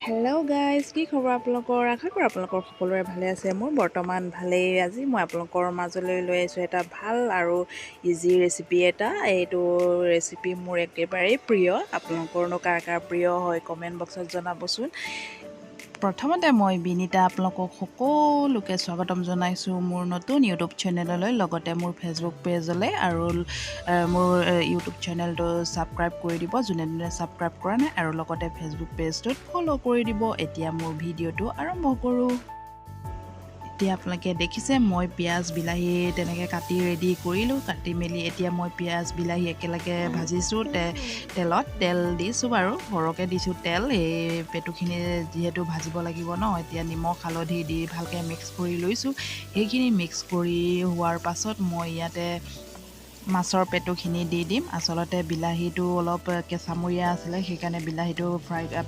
Hello' guys, কি খবৰ আপোনালোকৰ? আশা কৰোঁ আপোনালোকৰ সকলোৰে ভালে আছে। মোৰ বৰ্তমান ভালেই। আজি মই আপোনালোকৰ মাজলৈ লৈ আহিছোঁ এটা ভাল আৰু ইজি ৰেচিপি এটা। এইটো ৰেচিপি মোৰ একেবাৰেই প্ৰিয়। আপোনালোকৰনো কাৰ কাৰ প্ৰিয় হয় কমেণ্ট বক্সত জনাবচোন। প্ৰথমতে মই বিনীতা আপোনালোকক সকলোকে স্বাগতম জনাইছোঁ মোৰ নতুন ইউটিউব চেনেললৈ, লগতে মোৰ ফেচবুক পেজলৈ। আৰু মোৰ ইউটিউব চেনেলটো ছাবস্ক্ৰাইব কৰি দিব যোনে যোনে ছাবস্ক্ৰাইব কৰা নাই, আৰু লগতে ফেচবুক পেজটোত ফ'ল' কৰি দিব। এতিয়া মোৰ ভিডিঅ'টো আৰম্ভ কৰোঁ। এতিয়া আপোনালোকে দেখিছে মই পিঁয়াজ বিলাহী তেনেকৈ কাটি ৰেডি কৰিলোঁ। কাটি মেলি এতিয়া মই পিঁয়াজ বিলাহী একেলগে ভাজিছোঁ। তেলত তেল দিছোঁ বাৰু, সৰহকৈ দিছোঁ তেল। এই পেটুখিনি যিহেতু ভাজিব লাগিব ন, এতিয়া নিমখ হালধি দি ভালকৈ মিক্স কৰি লৈছোঁ। সেইখিনি মিক্স কৰি হোৱাৰ পাছত মই ইয়াতে মাছৰ পেটুখিনি দি দিম। আচলতে বিলাহীটো অলপ কেঁচামূৰীয়া আছিলে, সেইকাৰণে বিলাহীটো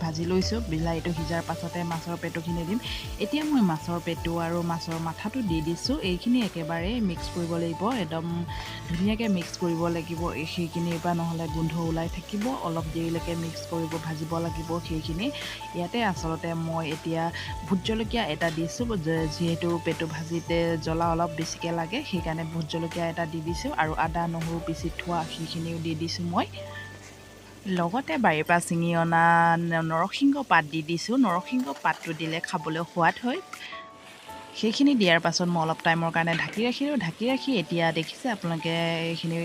ভাজি লৈছোঁ। বিলাহীটো সিজাৰ পাছতে মাছৰ পেটুখিনি দিম। এতিয়া মই মাছৰ পেটু আৰু মাছৰ মাথাটো দি দিছোঁ। এইখিনি একেবাৰে মিক্স কৰিব লাগিব, একদম ধুনীয়াকৈ মিক্স কৰিব লাগিব। সেইখিনিৰ পৰা নহ'লে গোন্ধ ওলাই থাকিব। অলপ দেৰিলৈকে মিক্স কৰিব ভাজিব লাগিব সেইখিনি। ইয়াতে আচলতে মই এতিয়া ভোট জলকীয়া এটা দিছোঁ, যিহেতু পেটু ভাজিতে জ্বলা অলপ বেছিকৈ লাগে, সেইকাৰণে ভোট জলকীয়া এটা দি দিছোঁ। আৰু আদা নহৰু পিচি থোৱা সেইখিনিও দি দিছোঁ মই। লগতে বাৰীৰ পৰা ছিঙি অনা নৰসিংহ পাত দি দিছোঁ। নৰসিংহ পাতটো দিলে খাবলৈ সোৱাদ হয়। সেইখিনি দিয়াৰ পাছত মই অলপ টাইমৰ কাৰণে ঢাকি ৰাখিলোঁ। ঢাকি ৰাখি এতিয়া দেখিছে আপোনালোকে এইখিনি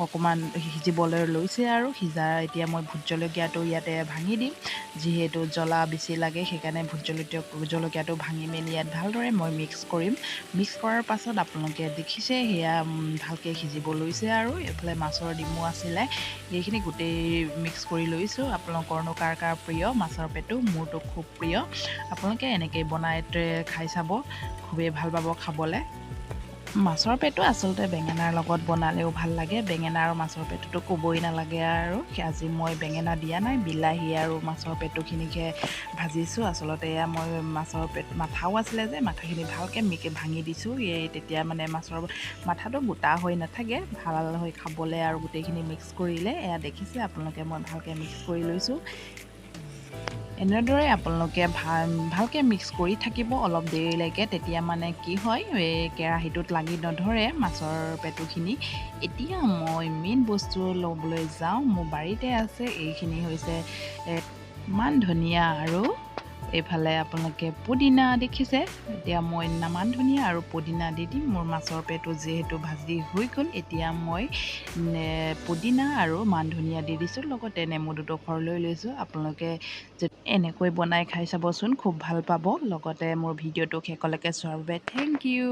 অকণমান সিজিবলৈ লৈছে। আৰু এতিয়া মই ভোট জলকীয়াটো ইয়াতে ভাঙি দিম, যিহেতু জ্বলা বেছি লাগে, সেইকাৰণে ভোট জলকীয়াটো ভাঙি মেলি ইয়াত ভালদৰে মই মিক্স কৰিম। মিক্স কৰাৰ পাছত আপোনালোকে দেখিছে সেয়া ভালকৈ সিজিব লৈছে। আৰু এইফালে মাছৰ ডিমো আছিলে, সেইখিনি গোটেই মিক্স কৰি লৈছোঁ। আপোনালোকৰনো কাৰ কাৰ প্ৰিয় মাছৰ পেটু? মোৰতো খুব প্ৰিয়। আপোনালোকে এনেকৈ বনাই খাই চাব, খুবেই ভাল পাব খাবলৈ। মাছৰ পেটু আচলতে বেঙেনাৰ লগত বনালেও ভাল লাগে। বেঙেনা আৰু মাছৰ পেটুটো ক'বই নালাগে। আৰু আজি মই বেঙেনা দিয়া নাই, বিলাহী আৰু মাছৰ পেটুখিনিকে ভাজিছোঁ। আচলতে এয়া মই মাছৰ মাথাও আছিলে যে, মাথাখিনি ভালকৈ ভাঙি দিছোঁ। তেতিয়া মানে মাছৰ মাথাটো গোটা হৈ নাথাকে, ভাল হৈ খাবলৈ। আৰু গোটেইখিনি মিক্স কৰিলে এয়া দেখিছে আপোনালোকে মই ভালকৈ মিক্স কৰি লৈছোঁ। এনেদৰে আপোনালোকে ভালকৈ মিক্স কৰি থাকিব অলপ দেৰিলৈকে। তেতিয়া মানে কি হয়, এই কেৰাহীটোত লাগি নধৰে মাছৰ পেটুখিনি। এতিয়া মই মেইন বস্তু ল'বলৈ যাওঁ। মোৰ বাৰীতে আছে, এইখিনি হৈছে মান ধনিয়া আৰু এইফালে আপোনালোকে পুদিনা দেখিছে। এতিয়া মই মান ধনিয়া আৰু পুদিনা দি দিম। মোৰ মাছৰ পেটু যিহেতু ভাজি হৈ গ'ল, এতিয়া মই পুদিনা আৰু মান ধনিয়া দি দিছোঁ। লগতে নেমু দুডোখৰ লৈ লৈছোঁ। আপোনালোকে এনেকৈ বনাই খাই চাবচোন, খুব ভাল পাব। লগতে মোৰ ভিডিঅ'টো শেষলৈকে চোৱাৰ বাবে থেংক ইউ।